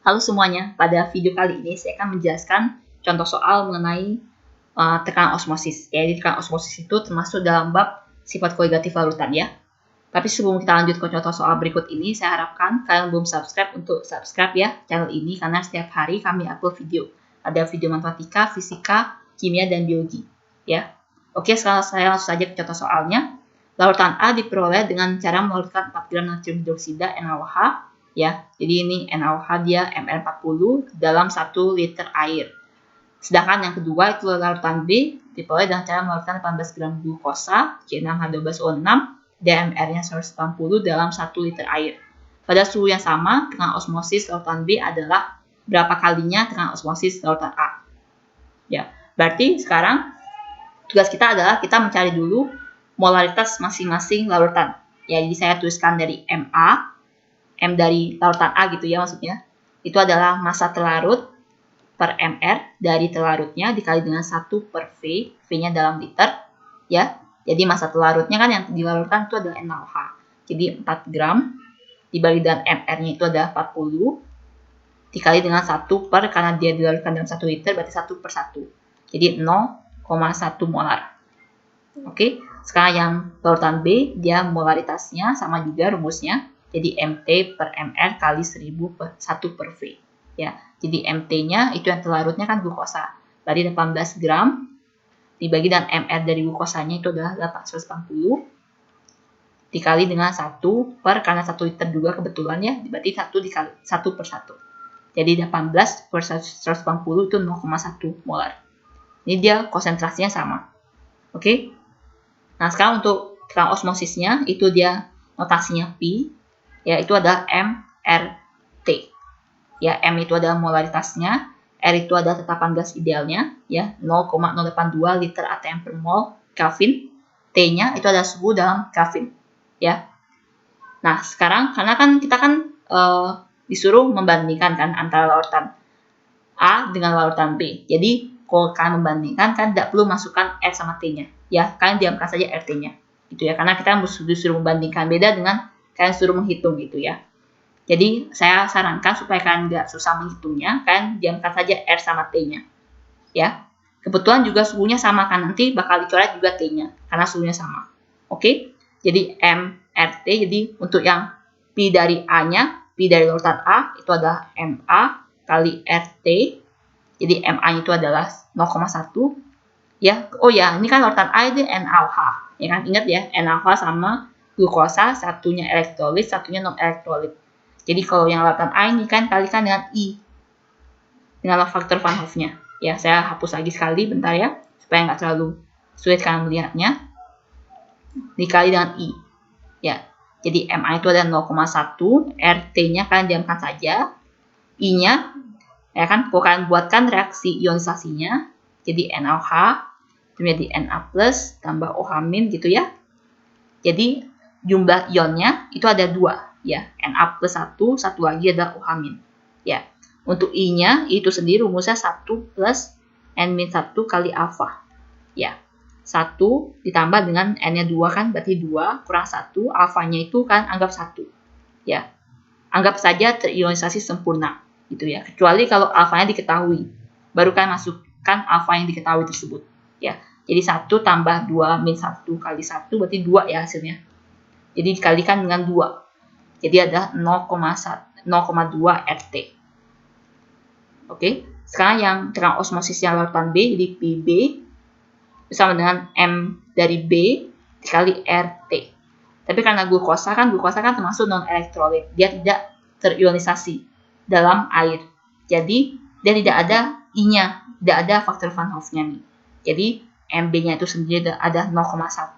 Halo semuanya, pada video kali ini saya akan menjelaskan contoh soal mengenai tekanan osmosis. Jadi tekanan osmosis itu termasuk dalam bab sifat koligatif larutan ya. Tapi sebelum kita lanjut ke contoh soal berikut ini, saya harapkan kalian belum subscribe untuk subscribe ya channel ini karena setiap hari kami upload video. Ada video matematika, fisika, kimia, dan biologi ya. Oke, sekarang saya langsung saja ke contoh soalnya. Larutan A diperoleh dengan cara melarutkan 4 gram natrium hidroksida NaOH ya. Jadi ini NaOH dia Mr40 dalam 1 liter air. Sedangkan yang kedua itu larutan B diperoleh dengan cara melarutkan 18 gram glukosa C6H12O6 DMR-nya 180 dalam 1 liter air. Pada suhu yang sama, tekanan osmosis larutan B adalah berapa kalinya tekanan osmosis larutan A. Ya, berarti sekarang tugas kita adalah kita mencari dulu molaritas masing-masing larutan. Ya, jadi saya tuliskan dari MA, M dari larutan A gitu ya maksudnya. Itu adalah massa terlarut per MR dari terlarutnya dikali dengan 1 per V, V-nya dalam liter ya. Jadi massa terlarutnya kan yang dilarutkan itu adalah NaOH. Jadi 4 gram dibagi dengan MR-nya itu adalah 40 dikali dengan 1 per, karena dia dilarutkan dalam 1 liter berarti 1 per 1. Jadi 0,1 molar. Oke, sekarang yang larutan B dia molaritasnya sama juga rumusnya. Jadi MT per MR kali 1000 per 1 per V. Ya, jadi MT-nya itu yang terlarutnya kan glukosa. Berarti 18 gram dibagi dengan MR dari glukosanya itu adalah 880 dikali dengan 1 per, karena 1 liter juga kebetulan ya, berarti 1 dikali 1 per 1. Jadi 18 per 180 itu 0,1 molar. Ini dia konsentrasinya sama. Oke. Nah, sekarang untuk tekanan osmosisnya itu dia notasinya Pi, ya itu adalah MRT. Ya, M itu adalah molaritasnya, R itu adalah tetapan gas idealnya, ya 0,082 liter atm per mol Kelvin. T-nya itu adalah suhu dalam Kelvin, ya. Nah, sekarang karena kan kita kan disuruh membandingkan kan antara larutan A dengan larutan B. Jadi kalau kalian membandingkan kan tidak perlu masukkan R sama T-nya, ya kalian diamkan saja RT-nya, gitu ya. Karena kita disuruh membandingkan, beda dengan kalian suruh menghitung gitu ya. Jadi saya sarankan supaya kalian nggak susah menghitungnya, kalian diamkan saja R sama T-nya. Ya, kebetulan juga suhunya sama kan, nanti bakal dicoret juga T-nya karena suhunya sama. Oke, jadi MRT. Jadi untuk yang Pi dari A-nya, Pi dari larutan A itu adalah MA kali RT. Jadi MA itu adalah 0,1. Ya, oh ya, ini kan larutan A itu NaOH. Ya kan, ingat ya, NaOH sama glukosa, satunya elektrolit, satunya non elektrolit. Jadi kalau yang larutan A ini kan kalikan dengan I, dengan faktor Van Hoff-nya. Ya, saya hapus lagi sekali bentar ya, supaya nggak terlalu sulit kalian melihatnya. Dikali dengan I. Ya, jadi MA itu ada 0,1, RT-nya kalian diamkan saja. I-nya, ya kan, kalau kalian buatkan reaksi ionisasinya, jadi NaOH, menjadi Na+, tambah OH- gitu ya. Jadi jumlah ionnya itu ada 2. Ya, Na+1, satu lagi adalah OH-. Ya, untuk I-nya itu sendiri rumusnya 1 plus N-1 kali alfa. Ya, 1 ditambah dengan N-nya 2 kan, berarti 2 kurang 1, alfanya itu kan anggap 1. Ya, anggap saja terionisasi sempurna, gitu ya. Kecuali kalau alfanya diketahui, baru kan masukkan alfa yang diketahui tersebut. Ya, jadi 1 tambah 2 min 1 kali 1 berarti 2 ya hasilnya. Jadi dikalikan dengan 2. Jadi ada 0,2 RT. Oke, sekarang yang tekanan osmosisnya larutan B, jadi PB bersama dengan M dari B dikali RT. Tapi karena glukosa kan termasuk non elektrolit, dia tidak terionisasi dalam air. Jadi dia tidak ada I-nya, tidak ada faktor Van Hoff-nya nih. Jadi MB-nya itu sendiri ada 0,1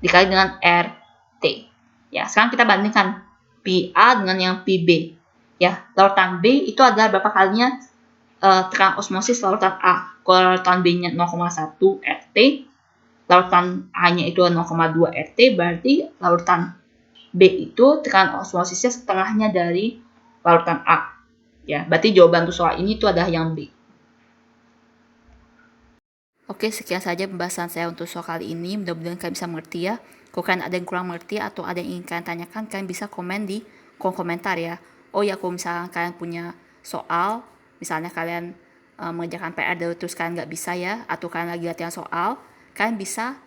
dikali dengan RT. Ya, sekarang kita bandingkan PA dengan yang PB. Ya, larutan B itu adalah berapa kalinya tekanan osmosis larutan A. Kalau larutan B-nya 0,1 RT, larutan A-nya itu 0,2 RT, berarti larutan B itu tekanan osmosisnya setengahnya dari larutan A. Ya, berarti jawaban untuk soal ini itu adalah yang B. Oke, sekian saja pembahasan saya untuk soal kali ini. Mudah-mudahan kalian bisa mengerti ya. Kalau kalian ada yang kurang mengerti atau ada yang ingin kalian tanyakan, kalian bisa komen di kolom komentar ya. Oh ya, kalau misalnya kalian punya soal, misalnya kalian mengerjakan PR terus kalian nggak bisa ya, atau kalian lagi latihan soal, kalian bisa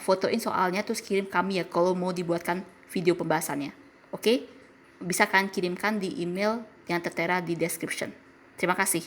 fotoin soalnya terus kirim kami ya kalau mau dibuatkan video pembahasannya. Oke? Bisa kalian kirimkan di email yang tertera di description. Terima kasih.